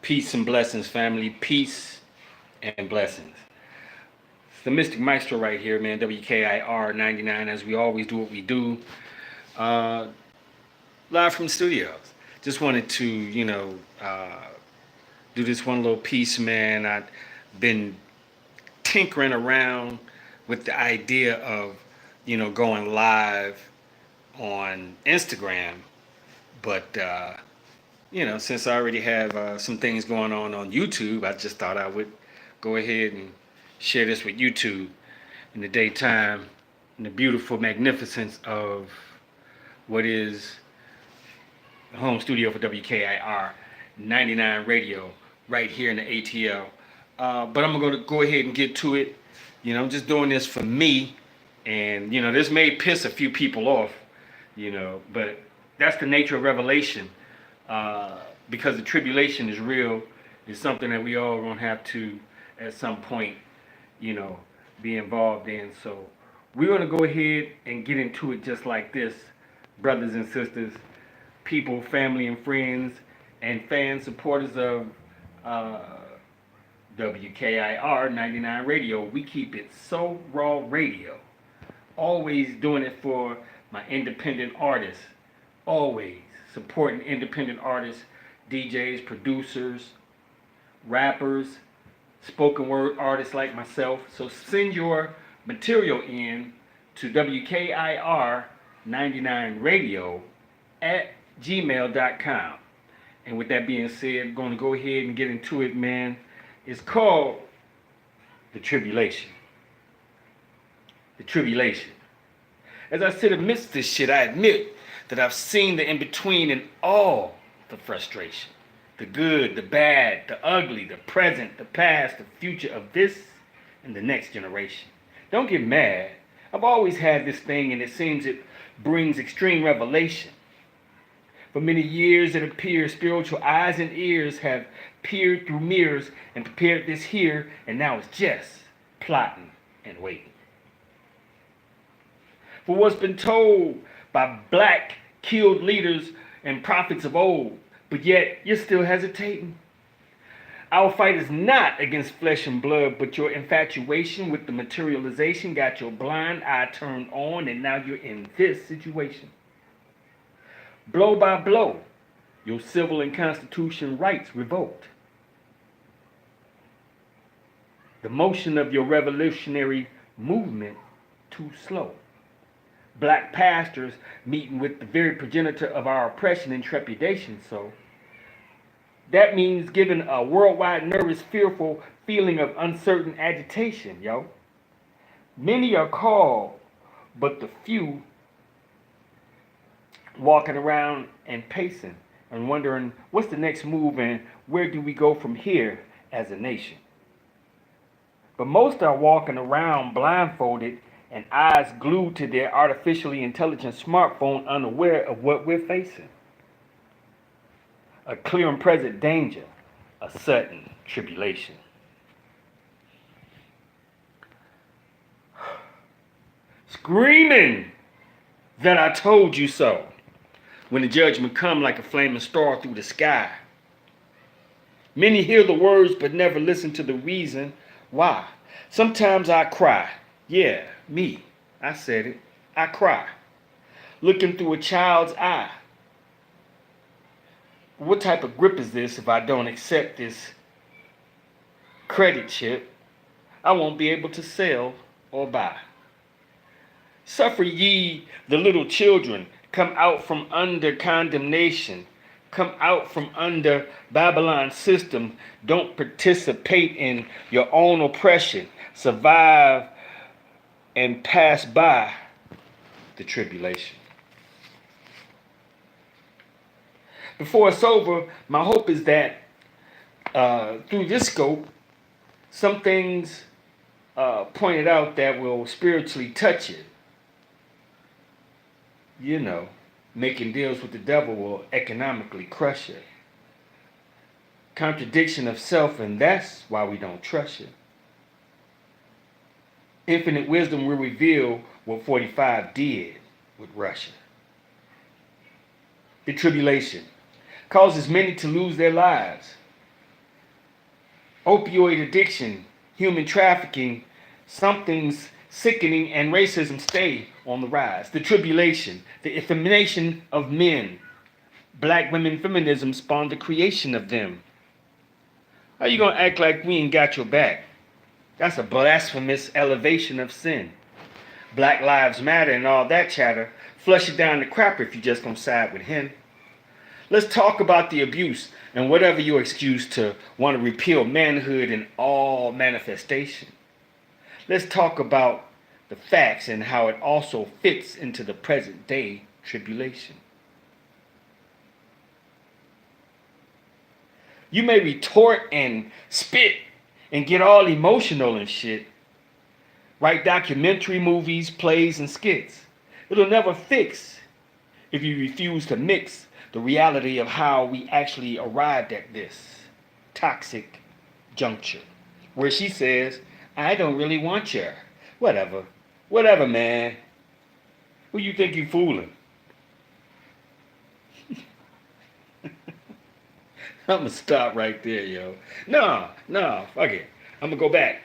Peace and blessings, family. Peace and blessings. It's the Mystic Maestro right here, man. WKIR 99, as we always do what we do. Uh, Live from the studios. Just wanted to, do this one little piece, man. I've been tinkering around with the idea of, going live on Instagram. But, since I already have some things going on YouTube, I just thought I would go ahead and share this with YouTube in the daytime, in the beautiful magnificence of what is the home studio for WKIR 99 Radio right here in the ATL. But I'm going to go ahead and get to it. I'm just doing this for me. And, this may piss a few people off, but that's the nature of revelation. Because the tribulation is real. It's something that we all going to have to, at some point, be involved in. So we're going to go ahead and get into it just like this, brothers and sisters, people, family and friends, and fan supporters of WKIR 99 Radio. We keep it so raw radio. Always doing it for my independent artists. Always supporting independent artists, DJs, producers, rappers, spoken word artists like myself. So send your material in to WKIR99radio at gmail.com. And with that being said, I'm going to go ahead and get into it, man. It's called The Tribulation. The Tribulation. As I sit amidst this shit, I admit that I've seen the in-between in all the frustration. The good, the bad, the ugly, the present, the past, the future of this and the next generation. Don't get mad. I've always had this thing, and it seems it brings extreme revelation. For many years it appears spiritual eyes and ears have peered through mirrors and prepared this here, and now it's just plotting and waiting. For what's been told by black killed leaders and prophets of old, but yet you're still hesitating. Our fight is not against flesh and blood, but your infatuation with the materialization got your blind eye turned on, and now you're in this situation. Blow by blow, your civil and constitution rights revoked. The motion of your revolutionary movement too slow. Black pastors meeting with the very progenitor of our oppression and trepidation. So that means giving a worldwide nervous, fearful feeling of uncertain agitation, yo. Many are called, but the few walking around and pacing and wondering what's the next move and where do we go from here as a nation. But most are walking around blindfolded and eyes glued to their artificially intelligent smartphone, unaware of what we're facing. A clear and present danger, a sudden tribulation. Screaming that I told you so, when the judgment come like a flaming star through the sky. Many hear the words but never listen to the reason why. Sometimes I cry. Yeah, me. I said it. I cry. Looking through a child's eye. What type of grip is this if I don't accept this credit chip? I won't be able to sell or buy. Suffer ye the little children. Come out from under condemnation. Come out from under Babylon's system. Don't participate in your own oppression. Survive and pass by the tribulation. Before it's over, my hope is that through this scope, some things pointed out that will spiritually touch it. Making deals with the devil will economically crush it. Contradiction of self, and that's why we don't trust it. Infinite wisdom will reveal what 45 did with Russia. The tribulation causes many to lose their lives. opioid addiction, human trafficking, something's sickening, and racism stay on the rise. The tribulation, the effemination of men. Black women feminism spawned the creation of them. How you gonna act like we ain't got your back? That's a blasphemous elevation of sin. Black Lives Matter and all that chatter, flush it down the crapper if you just gonna side with him. Let's talk about the abuse and whatever your excuse to want to repeal manhood in all manifestation. Let's talk about the facts and how it also fits into the present day tribulation. You may retort and spit and get all emotional and shit. Write documentary movies, plays, and skits. It'll never fix if you refuse to mix the reality of how we actually arrived at this toxic juncture. Where she says, I don't really want you. Whatever. Whatever, man. Who you think you fooling? I'm gonna stop right there, yo. No, fuck it. I'm gonna go back.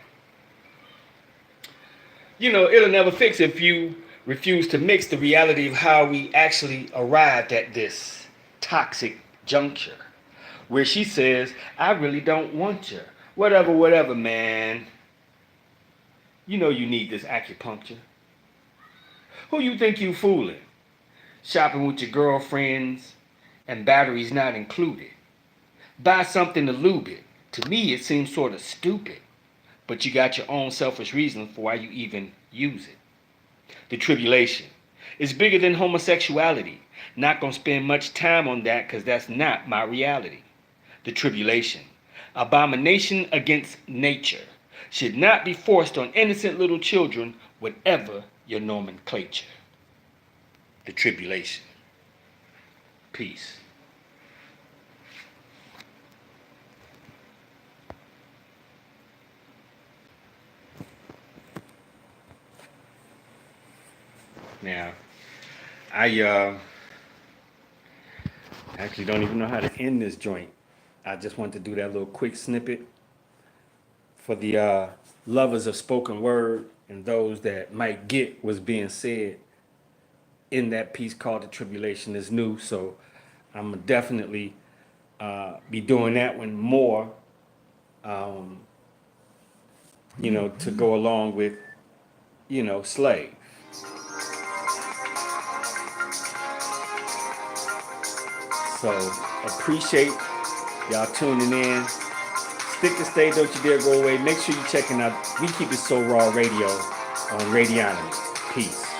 You know, it'll never fix if you refuse to mix the reality of how we actually arrived at this toxic juncture. Where she says, I really don't want you. Whatever, man. You know you need this acupuncture. Who you think you fooling? Shopping with your girlfriends and batteries not included. Buy something to lube it. To me, it seems sort of stupid. But you got your own selfish reason for why you even use it. The tribulation is bigger than homosexuality. Not gonna spend much time on that because that's not my reality. The tribulation, abomination against nature, should not be forced on innocent little children, whatever your nomenclature. The tribulation. Peace. Now, I actually don't even know how to end this joint. I just want to do that little quick snippet for the lovers of spoken word and those that might get what's being said in that piece called The Tribulation is New. So I'm gonna definitely be doing that one more, to go along with, Slave. So appreciate y'all tuning in. Stick to stay, don't you dare go away. Make sure you're checking out We Keep It So Raw Radio on Radionomy. Peace.